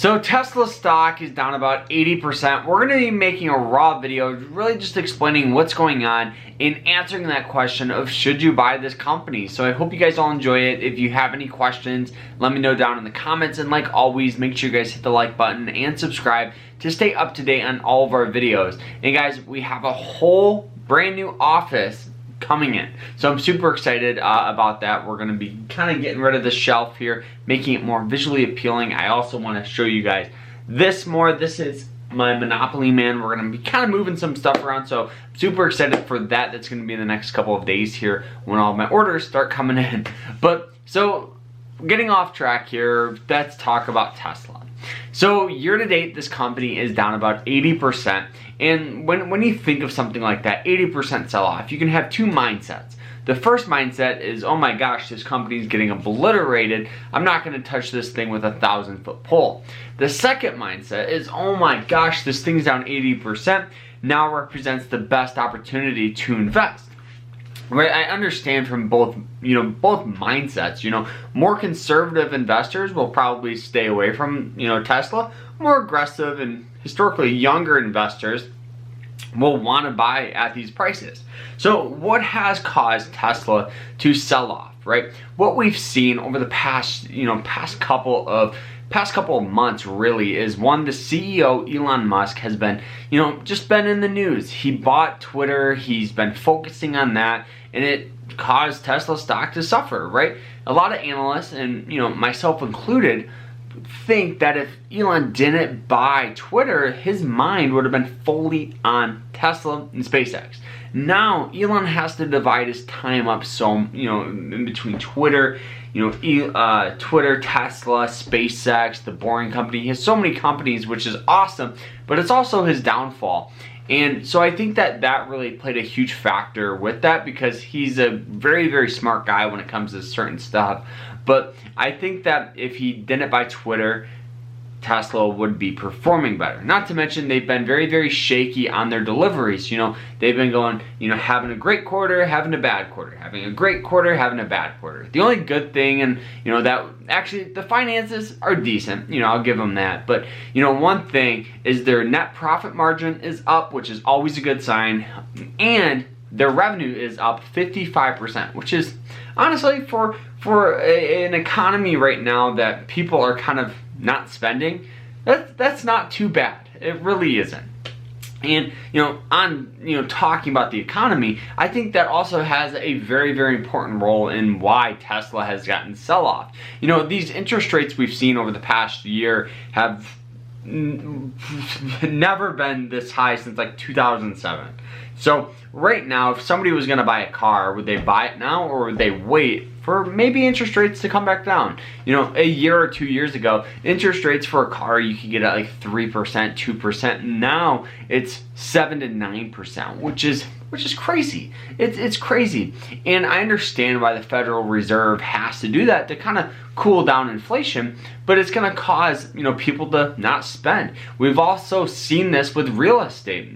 So Tesla stock is down about 80%. We're going to be making a raw video really just explaining what's going on and answering that question of should you buy this company. So I hope you guys all enjoy it. If you have any questions, let me know down in the comments. And like always, make sure you guys hit the like button and subscribe to stay up to date on all of our videos. And guys, we have a whole brand new office coming in. So I'm super excited about that. We're gonna be kind of getting rid of the shelf here, making it more visually appealing. I also want to show you guys this more. This is my Monopoly Man. We're gonna be kind of moving some stuff around, so I'm super excited for that. That's gonna be in the next couple of days here when all of my orders start coming in. But so getting off track here, let's talk about Tesla. So year to date, this company is down about 80%. And when you think of something like that, 80% sell off, you can have two mindsets. The first mindset is, oh my gosh, this company is getting obliterated. I'm not going to touch this thing with a 1,000-foot pole. The second mindset is, oh my gosh, this thing's down 80%. Now represents the best opportunity to invest. Right, I understand from both mindsets. More conservative investors will probably stay away from, Tesla. More aggressive and historically younger investors will want to buy at these prices. So what has caused Tesla to sell off, right? What we've seen over the past couple of months really is, one, the CEO Elon Musk has been, just been in the news. He bought Twitter, he's been focusing on that, and it caused Tesla stock to suffer, right? A lot of analysts, and myself included, think that if Elon didn't buy Twitter, his mind would have been fully on Tesla and SpaceX. Now Elon has to divide his time up in between Twitter, Twitter, Tesla, SpaceX, the Boring Company. He has so many companies, which is awesome, but it's also his downfall. And so I think that really played a huge factor with that, because he's a very, very smart guy when it comes to certain stuff. But I think that if he didn't buy Twitter, Tesla would be performing better. Not to mention they've been very, very shaky on their deliveries. They've been going, having a great quarter, having a bad quarter, having a great quarter, having a bad quarter. The only good thing, and that actually the finances are decent, I'll give them that. But one thing is their net profit margin is up, which is always a good sign, and their revenue is up 55%, which is honestly for an economy right now that people are kind of not spending, that's not too bad. It really isn't. And talking about the economy, I think that also has a very, very important role in why Tesla has gotten sell-off. These interest rates we've seen over the past year have never been this high since like 2007. So right now, if somebody was going to buy a car, would they buy it now, or would they wait for maybe interest rates to come back down? A year or 2 years ago, interest rates for a car you could get at like 3%, 2%. Now it's 7 to 9%, which is crazy. It's crazy. And I understand why the Federal Reserve has to do that to kind of cool down inflation, but it's going to cause, people to not spend. We've also seen this with real estate.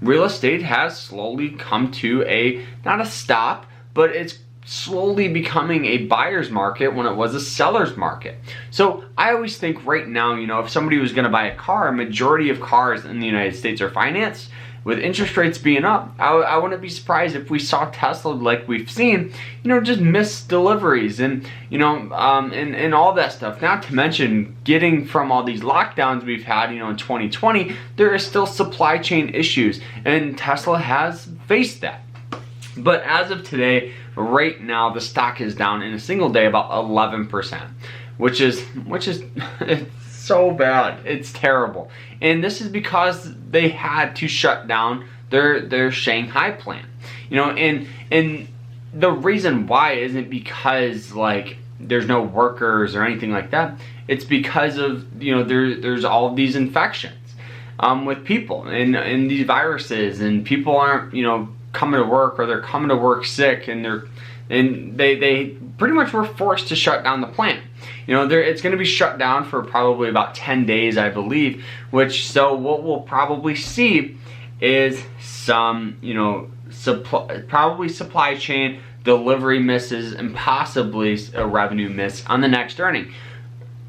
Real estate has slowly come to not a stop, but it's slowly becoming a buyer's market when it was a seller's market. So I always think right now, if somebody was going to buy a car, a majority of cars in the United States are financed. With interest rates being up, I wouldn't be surprised if we saw Tesla, like we've seen, just miss deliveries and, and all that stuff. Not to mention getting from all these lockdowns we've had, in 2020, there are still supply chain issues, and Tesla has faced that. But as of today, right now, the stock is down in a single day about 11%, which is it's so bad. It's terrible. And this is because they had to shut down their Shanghai plant. And the reason why isn't because like there's no workers or anything like that. It's because of there's all of these infections with people and these viruses, and people aren't coming to work, or they're coming to work sick, and they pretty much were forced to shut down the plant. It's going to be shut down for probably about 10 days, I believe, so what we'll probably see is some, probably supply chain, delivery misses, and possibly a revenue miss on the next earning.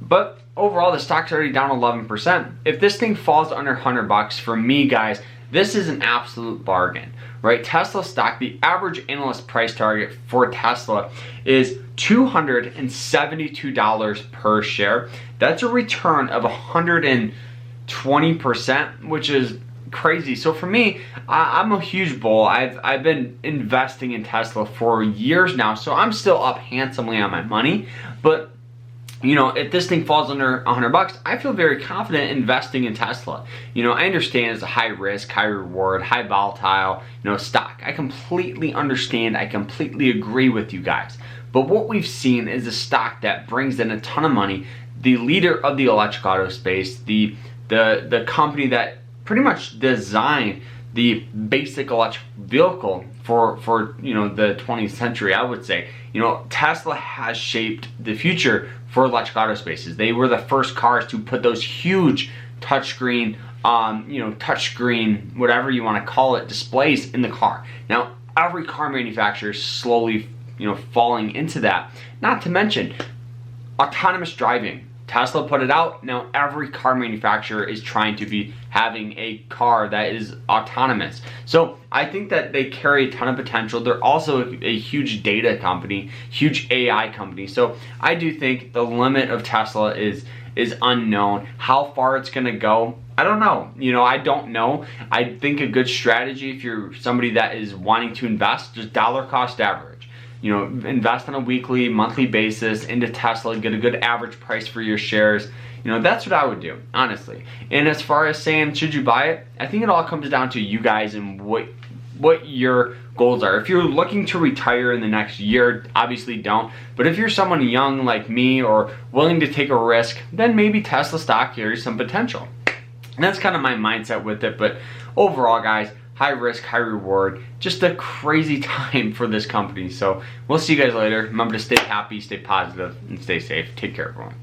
But overall, the stock's already down 11%. If this thing falls under 100 bucks, for me, guys, this is an absolute bargain, right? Tesla stock, the average analyst price target for Tesla is $272 per share. That's a return of 120%, which is crazy. So for me, I'm a huge bull. I've been investing in Tesla for years now, so I'm still up handsomely on my money. But you know, if this thing falls under 100 bucks, I feel very confident investing in Tesla. You know, I understand it's a high risk, high reward, high volatile, you know, stock. I completely understand. I completely agree with you guys. But what we've seen is a stock that brings in a ton of money. The leader of the electric auto space, the company that pretty much designed the basic electric vehicle for you know, the 20th century, I would say. You know, Tesla has shaped the future for electric auto spaces. They were the first cars to put those huge touchscreen, you know, touchscreen, whatever you want to call it, displays in the car. Now, every car manufacturer is slowly, you know, falling into that. Not to mention autonomous driving. Tesla put it out. Now every car manufacturer is trying to be having a car that is autonomous. So I think that they carry a ton of potential. They're also a huge data company, huge AI company. So I do think the limit of Tesla is unknown. How far it's gonna go, I don't know. You know, I don't know. I think a good strategy, if you're somebody that is wanting to invest, just dollar cost average. You know, invest on a weekly, monthly basis into Tesla, get a good average price for your shares. You know, that's what I would do, honestly. And as far as saying, should you buy it? I think it all comes down to you guys and what your goals are. If you're looking to retire in the next year, obviously don't. But if you're someone young like me or willing to take a risk, then maybe Tesla stock carries some potential. And that's kind of my mindset with it. But overall, guys, high risk, high reward, just a crazy time for this company. So we'll see you guys later. Remember to stay happy, stay positive, and stay safe. Take care, everyone.